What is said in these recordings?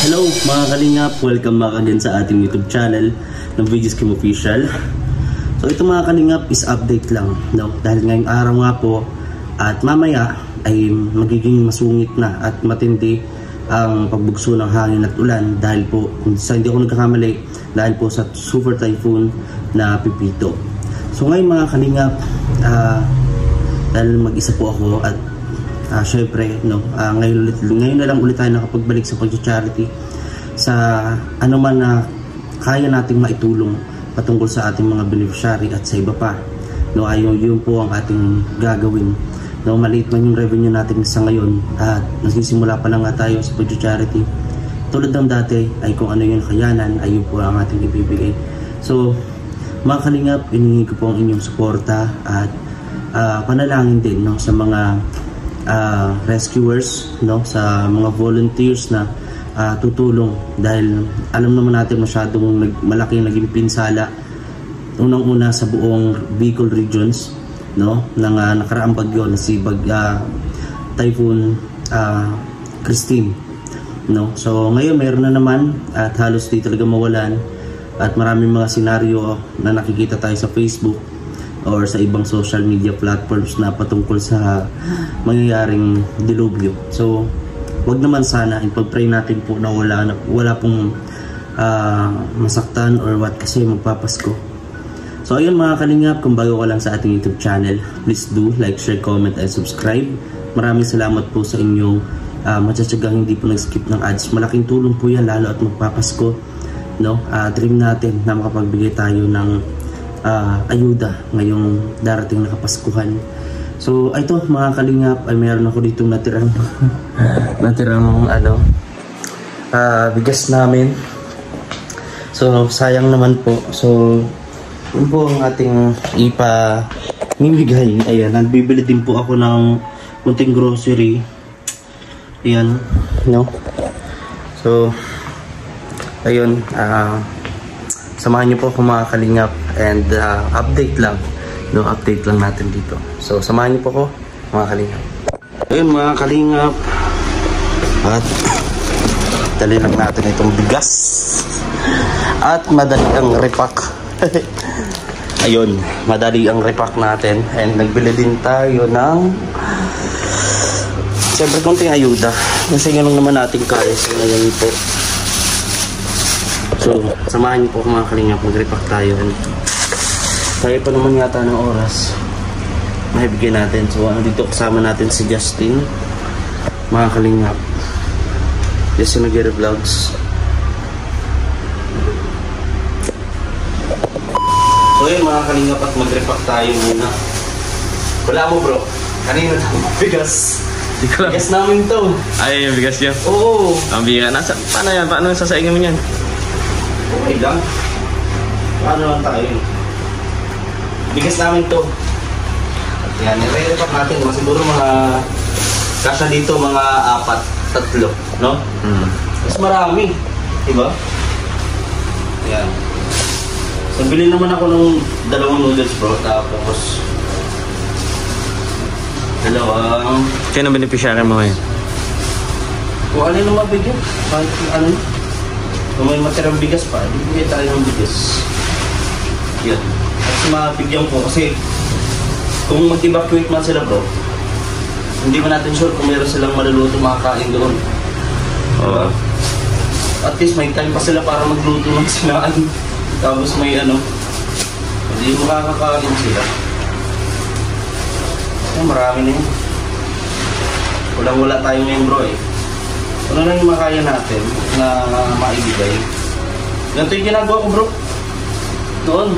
Hello mga kalingap, welcome back again sa ating YouTube channel ng Videos Kim Official. So ito mga kalingap is update lang, no? Dahil ngayong araw nga po at mamaya ay magiging masungit na at matindi ang pagbugso ng hangin at ulan dahil po, sa hindi ako nagkakamali, dahil po sa super typhoon na Pipito. So ngayon mga kalingap, dahil mag-isa po ako at syempre, no, ngayon na lang ulit tayo nakapagbalik sa pag-charity sa ano man na kaya nating maitulong patungkol sa ating mga beneficiary at sa iba pa. No, yun po ang ating gagawin. No, maliit man yung revenue natin sa ngayon at nagsisimula pa lang nga tayo sa pag-charity. Tulad ng dati ay kung ano yung kayanan ay yun po ang ating ibibigay. So, mga kalingap, hiningi ko po ang inyong suporta at panalangin din, no, sa mga rescuers, no, sa mga volunteers na tutulong dahil alam naman natin masyadong malaking naging pinsala unang-una sa buong Bicol regions, no, ng nakaraang bagyo na si Typhoon Christine, no. So ngayon mayroon na naman at halos di talaga mawalan at maraming mga senaryo na nakikita tayo sa Facebook or sa ibang social media platforms na patungkol sa mangyayaring dilubyo. So, wag naman sana, ipag-pray natin po na wala pong masaktan or what kasi magpapasko. So, ayun mga kalingap, kung bago ka lang sa ating YouTube channel, please do like, share, comment, and subscribe. Maraming salamat po sa inyong matsatsagang hindi po nag-skip ng ads. Malaking tulong po yan lalo at magpapasko. No? Dream natin na makapagbigay tayo ng ayuda ngayong darating na Kapaskuhan. So ito mga kalingap ay meron ako dito natirang bigas namin. So sayang naman po. So yun po ang ating mimigay. Ayan, nagbibili din po ako ng munting grocery. Ayan, no? So ayun, samahan niyo po ako mga kalingap and update lang, no, update lang natin dito. So samahan niyo po ako mga kalingap. Ayun mga kalingap, at dali lang natin itong bigas at madali ang repack. Ayun, madali ang repack natin and nagbili din tayo ng siyempre konting ayuda kasi ganun naman natin kaya so ngayon po. So, samahan niyo po mga kalingap, mag-repack tayo. Kaya pa naman yata ng oras mahibigyan natin. So, dito kasama natin si Justin, mga kalingap. Justin Noguera Vlogs. So, yun mga kalingap at mag-repack tayo muna. Wala mo bro, kanina na bigas. Bigas namin to. Ay, yung bigas niya? Oo. Ang bigas. Paano yan? Paano sasaingin mo yan? Okay lang. Paano lang tayo? Bigas namin to. Yan, nire-repack natin. Siguro mga kasya dito mga 4, 3, no? Mas marami, diba? Yan. So, bili naman ako ng 2 noodles bro. Tapos dalawang... Kaya na beneficiary mo ngayon? Kung ano yung mabigyan. Ano? Kung may matirang bigas pa, bibigyan tayo ng bigas. Yan. At mabigyan ko kasi kung mag-evacuate man sila bro, hindi man natin sure kung meron silang maluluto makakain doon. Diba? At least may time pa sila para magluto ng sinaan. Tapos may hindi makakakain sila. Yan, marami na yun. Walang-wala tayo ngayon bro eh. Ano lang yung makaya natin na maibigay. Ganito yung ginagawa ko bro. Doon.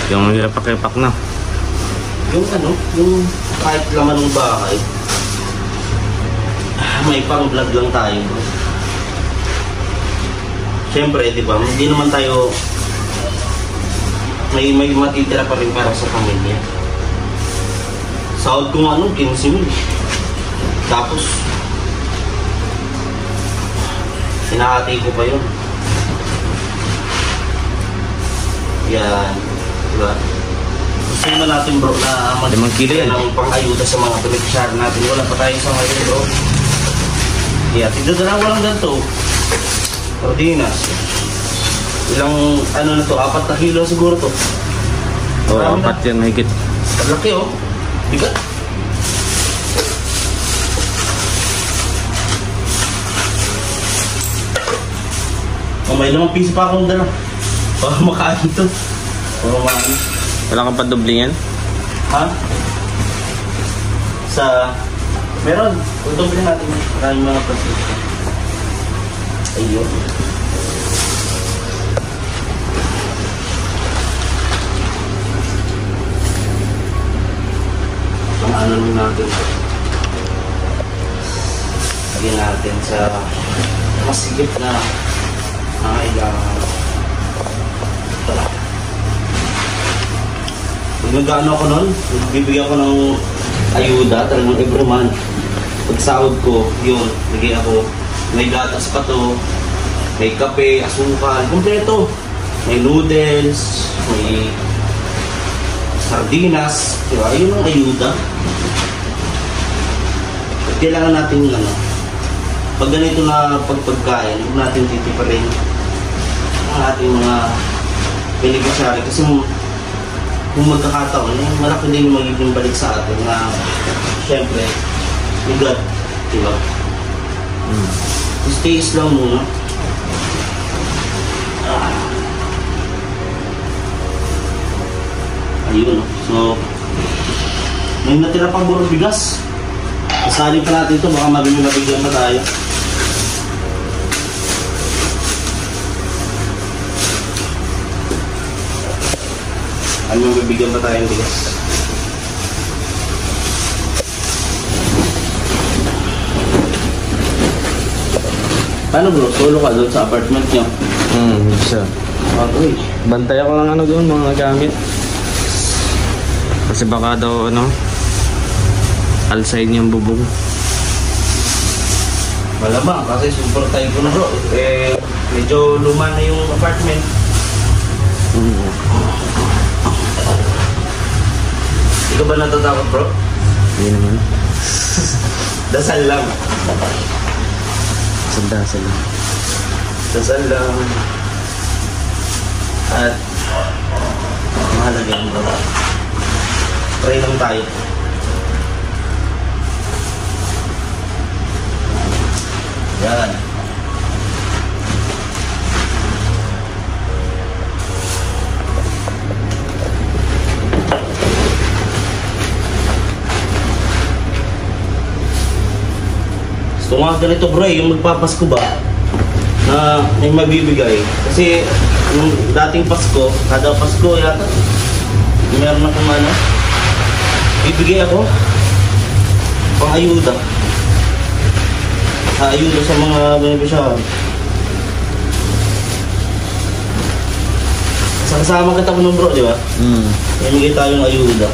Yung repack na. Yung yung kahit laman ng bahay. May pang-vlog lang tayo bro. Siyempre, di ba, hindi naman tayo may matitira pa rin para sa pamilya. Sahod ko nga 15,000. Tapos hinahati ko pa yun. Yan, diba? Gusto naman natin bro na 5 kilo yan. Ng pang-ayuda sa mga beneficiary natin. Wala pa tayo sa ngayon bro. Yeah, tigdadala ko lang ganito. sardinas. Ilang, ano na to, 4 na kilo siguro to. Oo, Marami 4 yan, mahigit. Ang laki oh. Bigat. Oh, may 5 piso pa akong dala. Para makain to. Para makain. Wala kang padubling yan? Ha? Meron. Tutubilin natin. Maraming mga pasito. Ayun. Ano lang natin. Lagyan natin sa masigit na kailangan. Pag nag-ano ako nun, bibigyan ko ng ayuda, talagang every month. Pag sahod ko, yun, lagay ako. May gatas pa to, may kape, asukal, kompleto. May noodles, may sardinas, diba? Yun ang ayuda. At kailangan natin pag ganito na pagpagkain, huwag natin titiparin ang ating mga beneficiary kasi kung magkakataon, malaki din magiging balik sa atin na syempre, God, diba? Stays lang muna. Ayun, so may natira pang burong bigas. Kasalin pa natin ito, baka mabigyan pa tayo. Ano mabibigyan pa tayong bigas? Paano bro? Solo ka doon sa apartment niyo? Isa. Okay. Bantay ako lang doon, mga gamit. Kasi baka daw, alsayin yung bubong. Malamang, kasi super time ko na bro. Medyo luma na yung apartment. Hindi ka ba natatakot bro? Hindi naman. Dasal lang. Sandasal lang. Dasal lang. At mahalaga yung bro. Try lang tayo. Yan. Gusto nga ganito bro yung magpapasko ba na may mabibigay. Kasi yung dating Pasko, kada Pasko yata, meron akong bibigay ako pang ayuda. Ayuda sa mga beneficiary. Kasama kita ko ng bro, di ba? Ibigay tayong ayuda.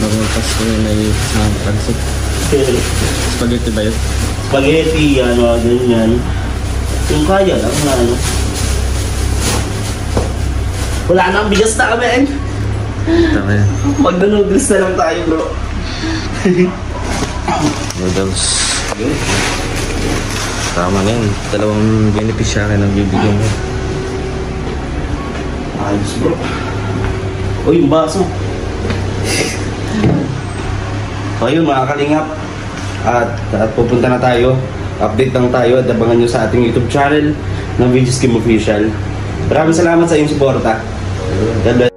Bagong Pasko yun ay pansit. Spaghetti ba yun? Spaghetti, ganyan. Yung kaya lang na wala nang bigas na kami. Tama yan. Magna-noodles na lang tayo bro. Noodles. Tama na yan. 2 beneficiary ng bibigyan mo. Ayos bro. Uy, yung baso. So yun mga kalingap. At pupunta na tayo. Update lang tayo at abangan nyo sa ating YouTube channel ng Videos Kim Official. Maraming salamat sa iyong suporta. God bless.